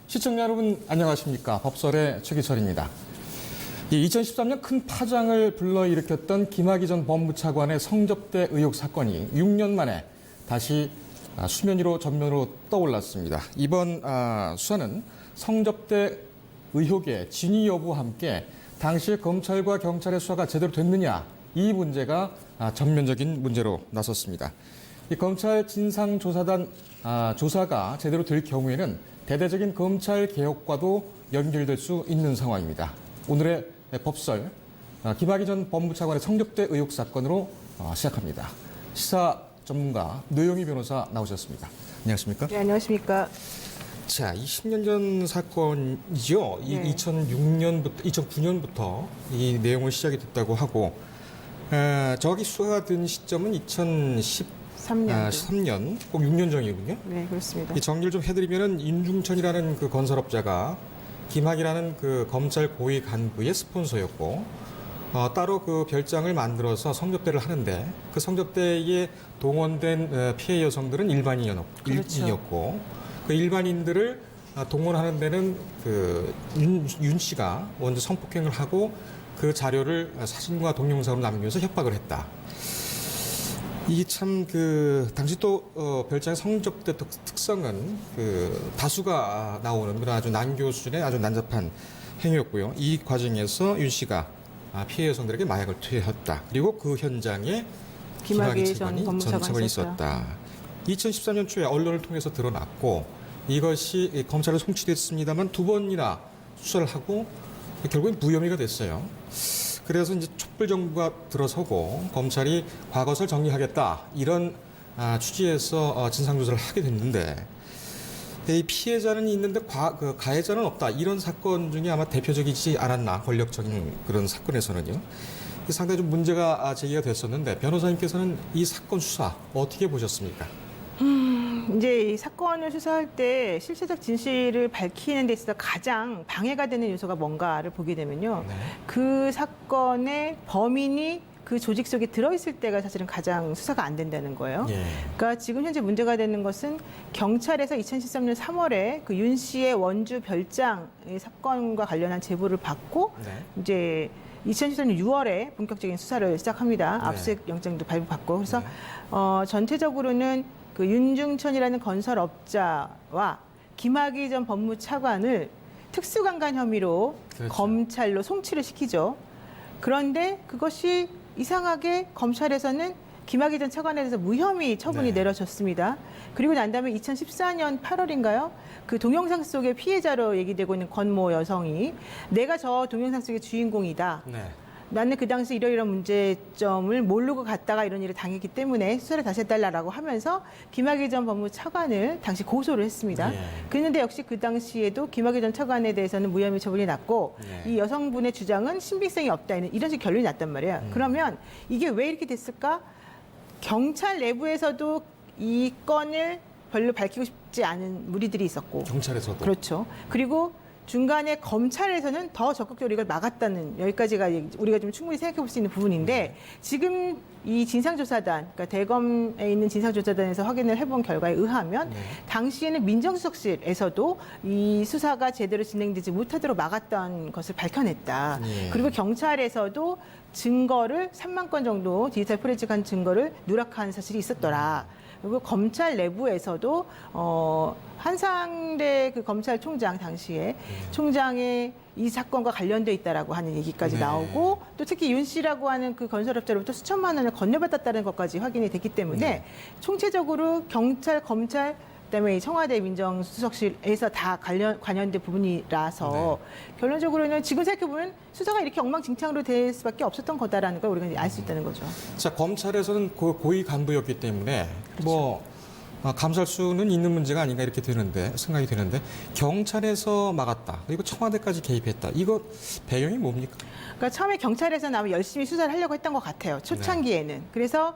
시청자 여러분 안녕하십니까. 법설의 최기철입니다. 2013년 큰 파장을 불러일으켰던 김학의 전 법무차관의 성접대 의혹 사건이 6년 만에 다시 수면 위로 전면으로 떠올랐습니다. 이번 수사는 성접대 의혹의 진위 여부와 함께 당시 검찰과 경찰의 수사가 제대로 됐느냐 이 문제가 전면적인 문제로 나섰습니다. 이 검찰 진상조사단 조사가 제대로 될 경우에는 대대적인 검찰 개혁과도 연결될 수 있는 상황입니다. 오늘의 법설 김학의 전 법무차관의 성접대 의혹 사건으로 시작합니다. 시사 전문가 노영희 변호사 나오셨습니다. 안녕하십니까? 네, 안녕하십니까? 자, 20년 전 사건이죠. 네. 2009년부터 이 내용을 시작이 됐다고 하고 저기 수사가 된 시점은 2013년, 꼭 6년 전이군요. 네, 그렇습니다. 이 정리를 좀 해드리면은 윤중천이라는 그 건설업자가 김학이라는 그 검찰 고위 간부의 스폰서였고 따로 그 별장을 만들어서 성접대를 하는데 그 성접대에 동원된 피해 여성들은 일반인이었고 그렇죠. 그 일반인들을 동원하는 데는 그 윤 씨가 먼저 성폭행을 하고 그 자료를 사진과 동영상으로 남기면서 협박을 했다. 이게 참 그 당시 또 별장의 성접대 특성은 그 다수가 나오는 그런 아주 난교 수준의 아주 난잡한 행위였고요. 이 과정에서 윤 씨가 피해 여성들에게 마약을 투여했다. 그리고 그 현장에 김학의 전 법무차관이 있었다. 2013년 초에 언론을 통해서 드러났고 이것이 검찰에 송치됐습니다만 두 번이나 수사를 하고 결국엔 무혐의가 됐어요. 그래서 이제 촛불 정부가 들어서고 검찰이 과거사를 정리하겠다 이런 취지에서 진상조사를 하게 됐는데 이 피해자는 있는데 가해자는 없다 이런 사건 중에 아마 대표적이지 않았나 권력적인 그런 사건에서는요. 상당히 좀 문제가 제기가 됐었는데 변호사님께서는 이 사건 수사 어떻게 보셨습니까? 이제 이 사건을 수사할 때 실체적 진실을 밝히는 데 있어서 가장 방해가 되는 요소가 뭔가를 보게 되면요. 네. 그 사건의 범인이 그 조직 속에 들어있을 때가 사실은 가장 수사가 안 된다는 거예요. 예. 그러니까 지금 현재 문제가 되는 것은 경찰에서 2013년 3월에 그 윤 씨의 원주 별장 사건과 관련한 제보를 받고 네. 이제 2013년 6월에 본격적인 수사를 시작합니다. 네. 압수수색 영장도 발부받고 그래서 네. 전체적으로는 그 윤중천이라는 건설업자와 김학의 전 법무차관을 특수강간 혐의로 그렇죠. 검찰로 송치를 시키죠. 그런데 그것이 이상하게 검찰에서는 김학의 전 차관에 대해서 무혐의 처분이 네. 내려졌습니다. 그리고 난 다음에 2014년 8월인가요? 그 동영상 속의 피해자로 얘기되고 있는 권모 여성이 내가 저 동영상 속의 주인공이다. 네. 나는 그 당시 이러이러한 문제점을 모르고 갔다가 이런 일을 당했기 때문에 수사를 다시 해달라고 하면서 김학의 전 법무차관을 당시 고소를 했습니다. 예. 그런데 역시 그 당시에도 김학의 전 차관에 대해서는 무혐의 처분이 났고 예. 이 여성분의 주장은 신빙성이 없다 이런 식의 결론이 났단 말이에요. 그러면 이게 왜 이렇게 됐을까? 경찰 내부에서도 이 건을 별로 밝히고 싶지 않은 무리들이 있었고 경찰에서도. 그렇죠. 그리고 중간에 검찰에서는 더 적극적으로 이걸 막았다는 여기까지가 우리가 좀 충분히 생각해 볼 수 있는 부분인데 지금 이 진상조사단, 그러니까 대검에 있는 진상조사단에서 확인을 해본 결과에 의하면 당시에는 민정수석실에서도 이 수사가 제대로 진행되지 못하도록 막았던 것을 밝혀냈다. 예. 그리고 경찰에서도 증거를 3만 건 정도 디지털 포렌식한 증거를 누락한 사실이 있었더라. 그리고 검찰 내부에서도 한상대 그 검찰총장 당시에 총장의 이 사건과 관련돼 있다라고 하는 얘기까지 네. 나오고 또 특히 윤 씨라고 하는 그 건설업자로부터 수천만 원을 건네받았다는 것까지 확인이 됐기 때문에 네. 총체적으로 경찰, 검찰 그다음에 이 청와대 민정수석실에서 다 관련된 부분이라서 결론적으로는 지금 생각해보면 수사가 이렇게 엉망진창으로 될 수밖에 없었던 거다라는 걸 우리가 알 수 있다는 거죠. 자, 검찰에서는 고위 간부였기 때문에 뭐 감찰 수는 있는 문제가 아닌가 이렇게 생각이 되는데 경찰에서 막았다. 그리고 청와대까지 개입했다. 이거 배경이 뭡니까? 그러니까 처음에 경찰에서는 아마 열심히 수사를 하려고 했던 것 같아요. 초창기에는. 그래서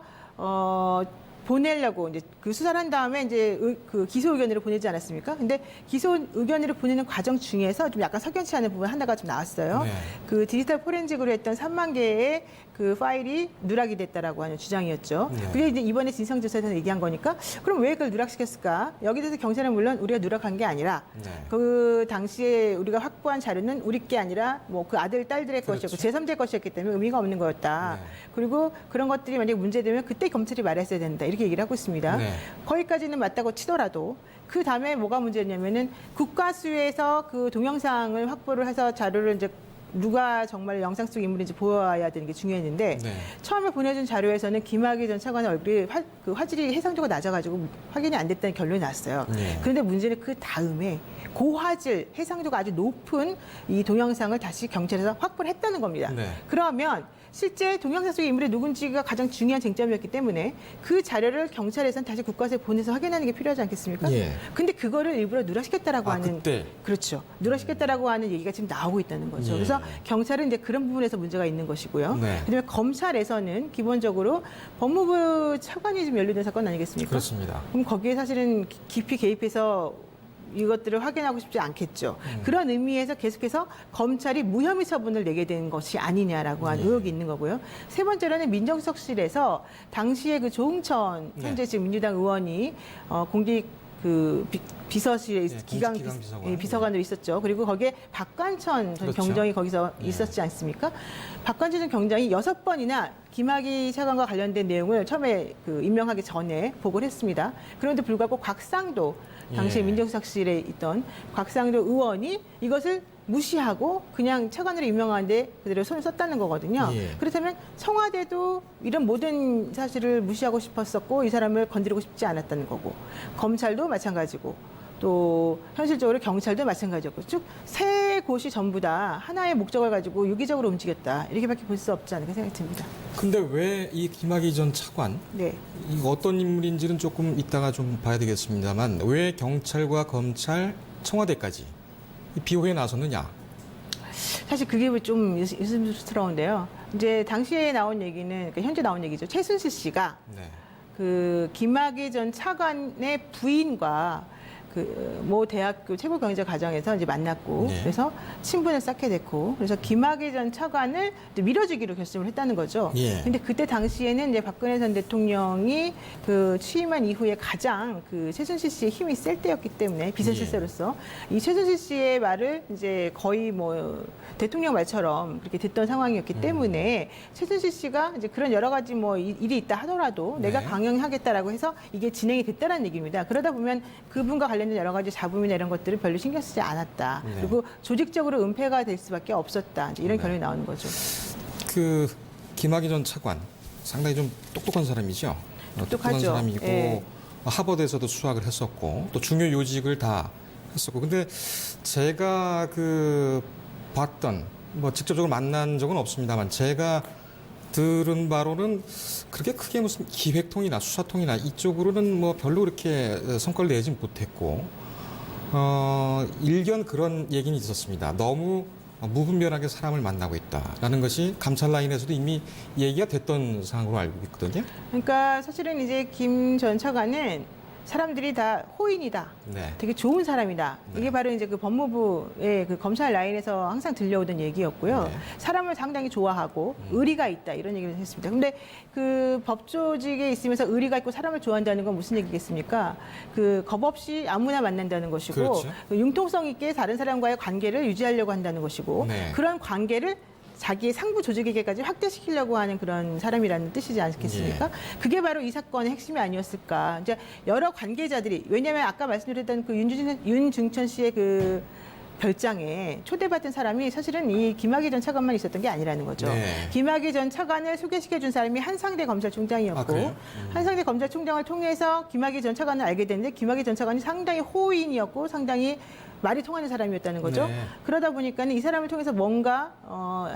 보내려고 이제 그 수사를 한 다음에 이제 그 기소 의견으로 보내지 않았습니까? 근데 기소 의견으로 보내는 과정 중에서 좀 약간 석연치 않은 부분 하나가 좀 나왔어요. 네. 그 디지털 포렌식으로 했던 3만 개의 그 파일이 누락이 됐다라고 하는 주장이었죠. 네. 그게 이제 이번에 진상조사에서 얘기한 거니까 그럼 왜 그걸 누락시켰을까? 여기 대해서 경찰은 물론 우리가 누락한 게 아니라 네. 그 당시에 우리가 확보한 자료는 우리 게 아니라 뭐 그 아들, 딸들의 그렇죠. 것이었고 제3자 것이었기 때문에 의미가 없는 거였다. 네. 그리고 그런 것들이 만약에 문제되면 그때 검찰이 말했어야 된다. 이렇게 얘기를 하고 있습니다. 네. 거기까지는 맞다고 치더라도 그 다음에 뭐가 문제냐면은 국가수에서 그 동영상을 확보를 해서 자료를 이제 누가 정말 영상 속 인물인지 보아야 되는 게 중요했는데 네. 처음에 보내준 자료에서는 김학의 전 차관의 얼굴이 그 화질이 해상도가 낮아가지고 확인이 안 됐다는 결론이 났어요. 네. 그런데 문제는 그 다음에 고화질 해상도가 아주 높은 이 동영상을 다시 경찰에서 확보를 했다는 겁니다. 네. 그러면 실제 동영상 속의 인물이 누군지가 가장 중요한 쟁점이었기 때문에 그 자료를 경찰에서는 다시 국가수에 보내서 확인하는 게 필요하지 않겠습니까? 예. 근데 그거를 일부러 누락시켰다라고 하는 그때. 그렇죠. 누락시켰다라고 하는 얘기가 지금 나오고 있다는 거죠. 예. 그래서 경찰은 이제 그런 부분에서 문제가 있는 것이고요. 네. 그다음에 검찰에서는 기본적으로 법무부 차관이 좀 연루된 사건 아니겠습니까? 그렇습니다. 그럼 거기에 사실은 깊이 개입해서 이것들을 확인하고 싶지 않겠죠. 그런 의미에서 계속해서 검찰이 무혐의 처분을 내게 된 것이 아니냐라고 하는 의혹이 있는 거고요. 세 번째로는 민정수석실에서 당시에 그 조응천 현재 지금 민주당 의원이 공직 그 비서실에 네, 기강 공직기강 비서관. 비서관으로 있었죠. 그리고 거기에 박관천 전 그렇죠. 경정이 거기서 네. 있었지 않습니까? 박관천 전 경정이 6번이나 김학의 차관과 관련된 내용을 처음에 그 임명하기 전에 보고를 했습니다. 그런데 불구하고 곽상도 당시에 예. 민정수석실에 있던 곽상도 의원이 이것을 무시하고 그냥 차관으로 임명하는데 그대로 손을 썼다는 거거든요. 예. 그렇다면 청와대도 이런 모든 사실을 무시하고 싶었었고 이 사람을 건드리고 싶지 않았다는 거고 검찰도 마찬가지고 또 현실적으로 경찰도 마찬가지였고 쭉 세 곳이 전부 다 하나의 목적을 가지고 유기적으로 움직였다. 이렇게밖에 볼 수 없지 않을까 생각이 듭니다. 근데 왜 이 김학의 전 차관 네. 이 어떤 인물인지는 조금 이따가 좀 봐야 되겠습니다만 왜 경찰과 검찰, 청와대까지 이 비호에 나섰느냐? 사실 그게 좀 의심스러운데요. 이제 당시에 나온 얘기는 그러니까 현재 나온 얘기죠. 최순실 씨가 네. 그 김학의 전 차관의 부인과 그 모 대학교 최고 경제 과정에서 이제 만났고 네. 그래서 친분을 쌓게 됐고 그래서 김학의 전 차관을 이제 밀어주기로 결심을 했다는 거죠. 예. 근데 그때 당시에는 이제 박근혜 전 대통령이 그 취임한 이후에 가장 그 최순실 씨의 힘이 셀 때였기 때문에 비서실세로서 이 최순실 씨의 말을 이제 거의 뭐 대통령 말처럼 그렇게 듣던 상황이었기 때문에 최순실 씨가 이제 그런 여러 가지 뭐 일이 있다 하더라도 내가 네. 강행하겠다라고 해서 이게 진행이 됐다는 얘기입니다. 그러다 보면 그분과 관련된 여러 가지 자금이나 이런 것들을 별로 신경 쓰지 않았다. 네. 그리고 조직적으로 은폐가 될 수밖에 없었다. 이제 이런 네. 결론이 나오는 거죠. 그 김학의 전 차관 상당히 좀 똑똑한 사람이죠. 똑똑한 똑똑하죠. 사람이고 예. 하버드에서도 수학을 했었고 또 중요 요직을 다 했었고 근데 제가 그 봤던 뭐 직접적으로 만난 적은 없습니다만 제가 들은 바로는 그렇게 크게 무슨 기획통이나 수사통이나 이쪽으로는 뭐 별로 그렇게 성과를 내지 못했고 일견 그런 얘기는 있었습니다. 너무 무분별하게 사람을 만나고 있다라는 것이 감찰 라인에서도 이미 얘기가 됐던 상황으로 알고 있거든요. 그러니까 사실은 이제 김 전 차관은 사람들이 다 호인이다. 네. 되게 좋은 사람이다. 네. 이게 바로 이제 그 법무부의 그 검찰 라인에서 항상 들려오던 얘기였고요. 네. 사람을 상당히 좋아하고 의리가 있다 이런 얘기를 했습니다. 근데 그 법조직에 있으면서 의리가 있고 사람을 좋아한다는 건 무슨 얘기겠습니까? 그 겁 없이 아무나 만난다는 것이고 그렇죠. 그 융통성 있게 다른 사람과의 관계를 유지하려고 한다는 것이고 네. 그런 관계를 자기의 상부 조직에게까지 확대시키려고 하는 그런 사람이라는 뜻이지 않겠습니까? 그게 바로 이 사건의 핵심이 아니었을까. 이제 여러 관계자들이 왜냐하면 아까 말씀드렸던 그 윤중천 씨의 그 별장에 초대받은 사람이 사실은 이 김학의 전 차관만 있었던 게 아니라는 거죠. 네. 김학의 전 차관을 소개시켜준 사람이 한상대 검찰총장이었고 아, 그래요? 한상대 검찰총장을 통해서 김학의 전 차관을 알게 됐는데 김학의 전 차관이 상당히 호인이었고 상당히 말이 통하는 사람이었다는 거죠. 네. 그러다 보니까는 이 사람을 통해서 뭔가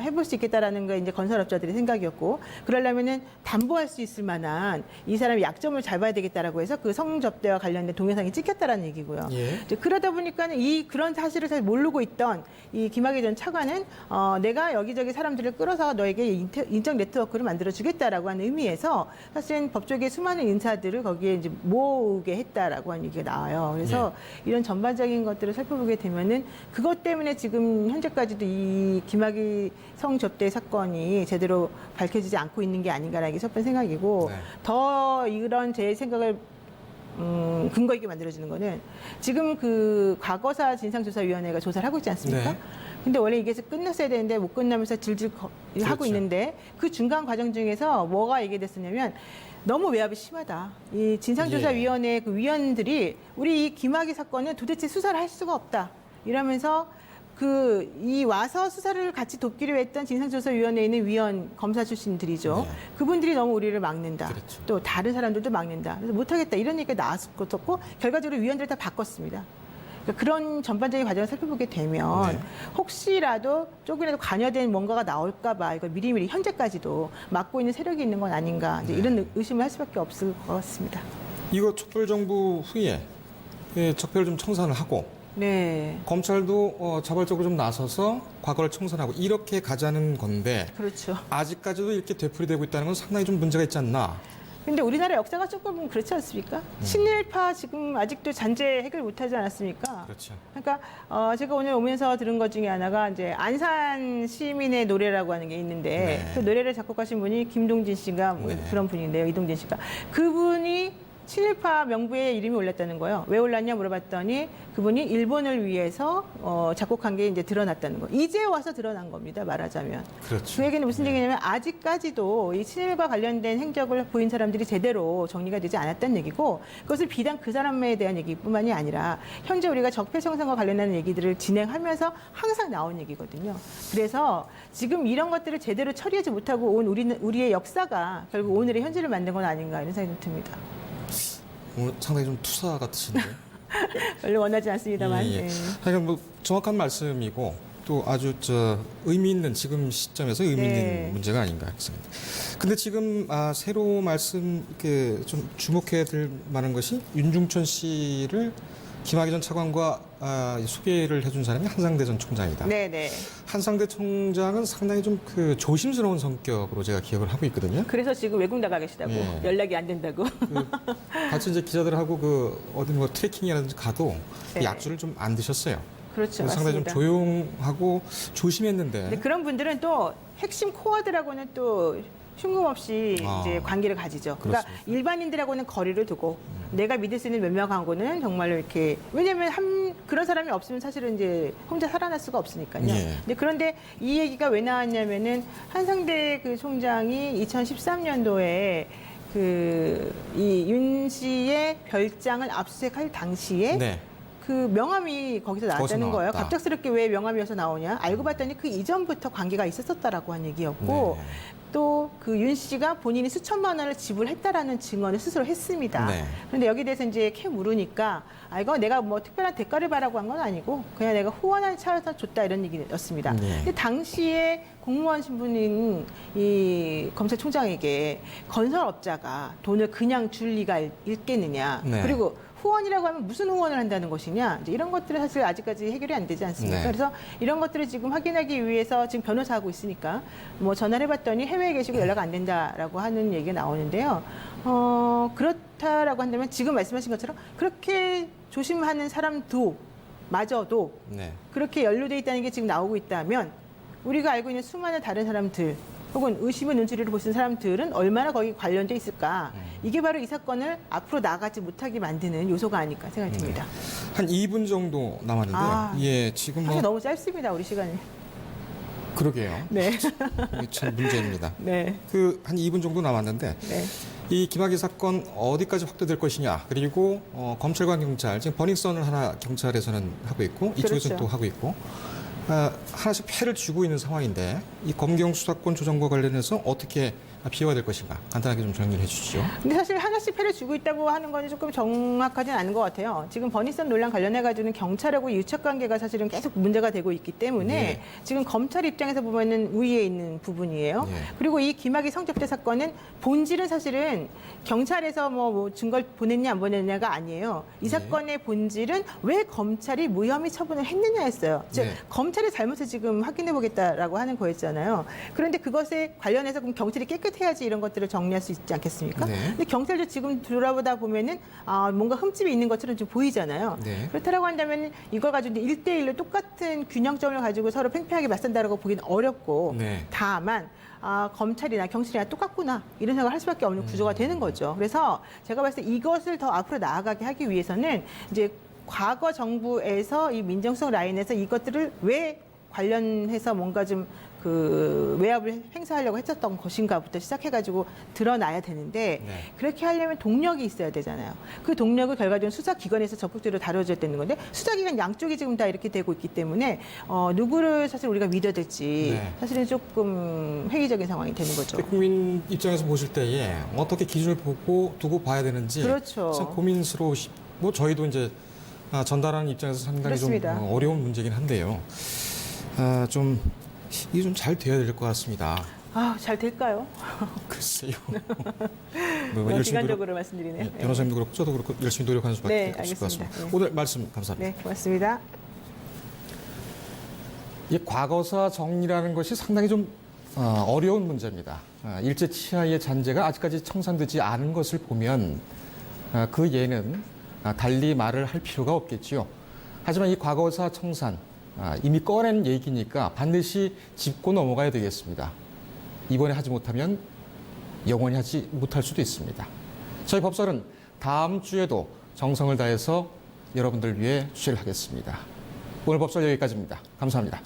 해볼 수 있겠다라는 게 이제 건설업자들의 생각이었고, 그러려면은 담보할 수 있을 만한 이 사람의 약점을 잘 봐야 되겠다라고 해서 그 성접대와 관련된 동영상이 찍혔다라는 얘기고요. 예. 이제 그러다 보니까는 그런 사실을 잘 모르고 있던 이 김학의 전 차관은 내가 여기저기 사람들을 끌어서 너에게 인적 네트워크를 만들어 주겠다라고 하는 의미에서 사실은 법조계 수많은 인사들을 거기에 이제 모으게 했다라고 하는 얘기가 나와요. 그래서 이런 전반적인 것들을 살펴보게 되면은 그것 때문에 지금 현재까지도 이 김학의 성접대 사건이 제대로 밝혀지지 않고 있는 게 아닌가라는 게 첫 번째 생각이고, 네. 더 이런 제 생각을 근거 있게 만들어지는 거는 지금 그 과거사 진상조사위원회가 조사를 하고 있지 않습니까? 네. 근데 원래 이게 끝났어야 되는데 못 끝나면서 질질 하고 그렇죠. 있는데 그 중간 과정 중에서 뭐가 얘기됐었냐면 너무 외압이 심하다. 이 진상조사위원회 그 위원들이 우리 이 김학의 사건은 도대체 수사를 할 수가 없다. 이러면서 이 와서 수사를 같이 돕기로 했던 진상조사위원회에 있는 위원 검사 출신들이죠. 네. 그분들이 너무 우리를 막는다. 그렇죠. 또 다른 사람들도 막는다. 그래서 못하겠다. 이런 얘기가 나왔었고 결과적으로 위원들을 다 바꿨습니다. 그러니까 그런 전반적인 과정을 살펴보게 되면 네. 혹시라도 조금이라도 관여된 뭔가가 나올까봐 이걸 미리미리 현재까지도 막고 있는 세력이 있는 건 아닌가 이제 네. 이런 의심을 할 수밖에 없을 것 같습니다. 이거 촛불정부 후에 적폐를 좀 청산을 하고 네, 검찰도 자발적으로 좀 나서서 과거를 청산하고 이렇게 가자는 건데 그렇죠. 아직까지도 이렇게 되풀이되고 있다는 건 상당히 좀 문제가 있지 않나. 근데 우리나라 역사가 조금 그렇지 않습니까? 친일파 지금 아직도 잔재 해결 못하지 않았습니까? 그렇죠. 그러니까 제가 오늘 오면서 들은 것 중에 하나가 이제 안산 시민의 노래라고 하는 게 있는데 네. 그 노래를 작곡하신 분이 김동진 씨가 뭐 네. 그런 분인데요. 이동진 씨가 그분이 친일파 명부에 이름이 올랐다는 거예요. 왜 올랐냐 물어봤더니 그분이 일본을 위해서 작곡한 게 이제 드러났다는 거. 이제 와서 드러난 겁니다. 말하자면. 그렇죠. 그 얘기는 무슨 얘기냐면 아직까지도 이 친일과 관련된 행적을 보인 사람들이 제대로 정리가 되지 않았다는 얘기고, 그것을 비단 그 사람에 대한 얘기뿐만이 아니라 현재 우리가 적폐청산과 관련된 얘기들을 진행하면서 항상 나온 얘기거든요. 그래서 지금 이런 것들을 제대로 처리하지 못하고 온 우리의 역사가 결국 오늘의 현재를 만든 건 아닌가 이런 생각이 듭니다. 오늘 상당히 좀 투사 같으신데. 별로 원하지 않습니다만. 예, 예. 예. 하여간 뭐 정확한 말씀이고 또 아주 의미 있는 지금 시점에서 의미 네. 있는 문제가 아닌가 했습니다. 근데 지금 새로 이렇게 좀 주목해야 될 만한 것이 윤중천 씨를 김학의 전 차관과 소개를 해준 사람이 한상대 전 총장이다. 네네. 한상대 총장은 상당히 좀 조심스러운 성격으로 제가 기억을 하고 있거든요. 그래서 지금 외국 나가 계시다고 예. 연락이 안 된다고. 같이 이제 기자들하고 어디 뭐 트레킹이라든지 가도 네. 약주를 좀 안 드셨어요. 그렇죠. 그래서 상당히 좀 맞습니다. 조용하고 조심했는데. 근데 그런 분들은 또 핵심 코어들하고는 또 흉금없이 이제 관계를 가지죠. 그러니까 그렇습니다. 일반인들하고는 거리를 두고 내가 믿을 수 있는 몇 명하고는 정말로 이렇게, 왜냐면 그런 사람이 없으면 사실은 이제 혼자 살아날 수가 없으니까요. 예. 근데 그런데 이 얘기가 왜 나왔냐면은 한상대 그 총장이 2013년도에 이 윤 씨의 별장을 압수수색할 당시에 네. 그 명함이 거기서 나왔다는 거기서 거예요. 나왔다. 갑작스럽게 왜 명함이어서 나오냐? 알고 봤더니 그 이전부터 관계가 있었었다라고 한 얘기였고, 네. 또 그 윤 씨가 본인이 수천만 원을 지불했다라는 증언을 스스로 했습니다. 네. 그런데 여기에 대해서 이제 캐 물으니까 이거 내가 뭐 특별한 대가를 바라고 한 건 아니고 그냥 내가 후원한 차에서 줬다 이런 얘기였습니다. 네. 근데 당시에 공무원 신분인 이 검찰총장에게 건설업자가 돈을 그냥 줄 리가 있겠느냐? 네. 그리고 후원이라고 하면 무슨 후원을 한다는 것이냐, 이제 이런 것들은 사실 아직까지 해결이 안 되지 않습니까? 네. 그래서 이런 것들을 지금 확인하기 위해서 지금 변호사하고 있으니까 뭐 전화를 해봤더니 해외에 계시고 연락 안 된다라고 하는 얘기가 나오는데요. 그렇다라고 한다면 지금 말씀하신 것처럼 그렇게 조심하는 사람도 마저도 네. 그렇게 연루돼 있다는 게 지금 나오고 있다면 우리가 알고 있는 수많은 다른 사람들 혹은 의심의 눈초리를 보신 사람들은 얼마나 거기 관련돼 있을까? 이게 바로 이 사건을 앞으로 나가지 못하게 만드는 요소가 아닐까 생각이 듭니다. 한 2분 정도 남았는데요. 예, 지금 사실 뭐 너무 짧습니다, 우리 시간이. 그러게요. 네. 이게 참 문제입니다. 네. 한 2분 정도 남았는데 네. 이 김학의 사건 어디까지 확대될 것이냐, 그리고 검찰과 경찰 지금 버닝썬을 하나 경찰에서는 하고 있고 이쪽에서는 그렇죠. 또 하고 있고 하나씩 패를 쥐고 있는 상황인데 이 검경 수사권 조정과 관련해서 어떻게 비화가 될 것인가 간단하게 좀 정리를 해주시죠. 근데 사실 하나씩 패를 주고 있다고 하는 건 조금 정확하지는 않은 것 같아요. 지금 버니썬 논란 관련해가지고는 경찰하고 유착 관계가 사실은 계속 문제가 되고 있기 때문에 예. 지금 검찰 입장에서 보면은 우위에 있는 부분이에요. 예. 그리고 이 김학의 성접대 사건은 본질은 사실은 경찰에서 뭐 증거를 보냈냐 안 보냈냐가 아니에요. 이 예. 사건의 본질은 왜 검찰이 무혐의 처분을 했느냐였어요. 즉 네. 검찰의 잘못을 지금 확인해 보겠다라고 하는 거였잖아요. 그런데 그것에 관련해서 그럼 경찰이 깨끗해야지 이런 것들을 정리할 수 있지 않겠습니까? 네. 근데 경찰도 지금 돌아보다 보면은 뭔가 흠집이 있는 것처럼 좀 보이잖아요. 네. 그렇다고 한다면 이걸 가지고 이제 1대1로 똑같은 균형점을 가지고 서로 팽팽하게 맞선다라고 보기는 어렵고 네. 다만 검찰이나 경찰이나 똑같구나 이런 생각을 할 수밖에 없는 구조가 되는 거죠. 그래서 제가 봤을 때 이것을 더 앞으로 나아가게 하기 위해서는 이제 과거 정부에서 이 민정수석 라인에서 이것들을 왜 관련해서 뭔가 좀 그 외압을 행사하려고 했었던 것인가부터 시작해가지고 드러나야 되는데 네. 그렇게 하려면 동력이 있어야 되잖아요. 그 동력을 결과적으로 수사기관에서 적극적으로 다뤄줘야 되는 건데 수사기관 양쪽이 지금 다 이렇게 되고 있기 때문에 누구를 사실 우리가 믿어야 될지 네. 사실은 조금 회의적인 상황이 되는 거죠. 국민 입장에서 보실 때에 어떻게 기준을 보고 두고 봐야 되는지 그렇죠. 참 고민스러우시고 저희도 이제 전달하는 입장에서 상당히 그렇습니다. 좀 어려운 문제긴 한데요. 좀 이게 좀 잘 돼야 될 것 같습니다. 잘 될까요? 글쎄요. 기간적으로 말씀드리네요. 예, 변호사님도 그렇고 저도 그렇고 열심히 노력하는 수밖에 네, 없을 것 같습니다. 알겠습니다. 네. 오늘 말씀 감사합니다. 네, 고맙습니다. 이 과거사 정리라는 것이 상당히 좀 어려운 문제입니다. 일제 치하의 잔재가 아직까지 청산되지 않은 것을 보면 그 예는 달리 말을 할 필요가 없겠지요. 하지만 이 과거사 청산 이미 꺼낸 얘기니까 반드시 짚고 넘어가야 되겠습니다. 이번에 하지 못하면 영원히 하지 못할 수도 있습니다. 저희 법설은 다음 주에도 정성을 다해서 여러분들 위해 취재를 하겠습니다. 오늘 법설 여기까지입니다. 감사합니다.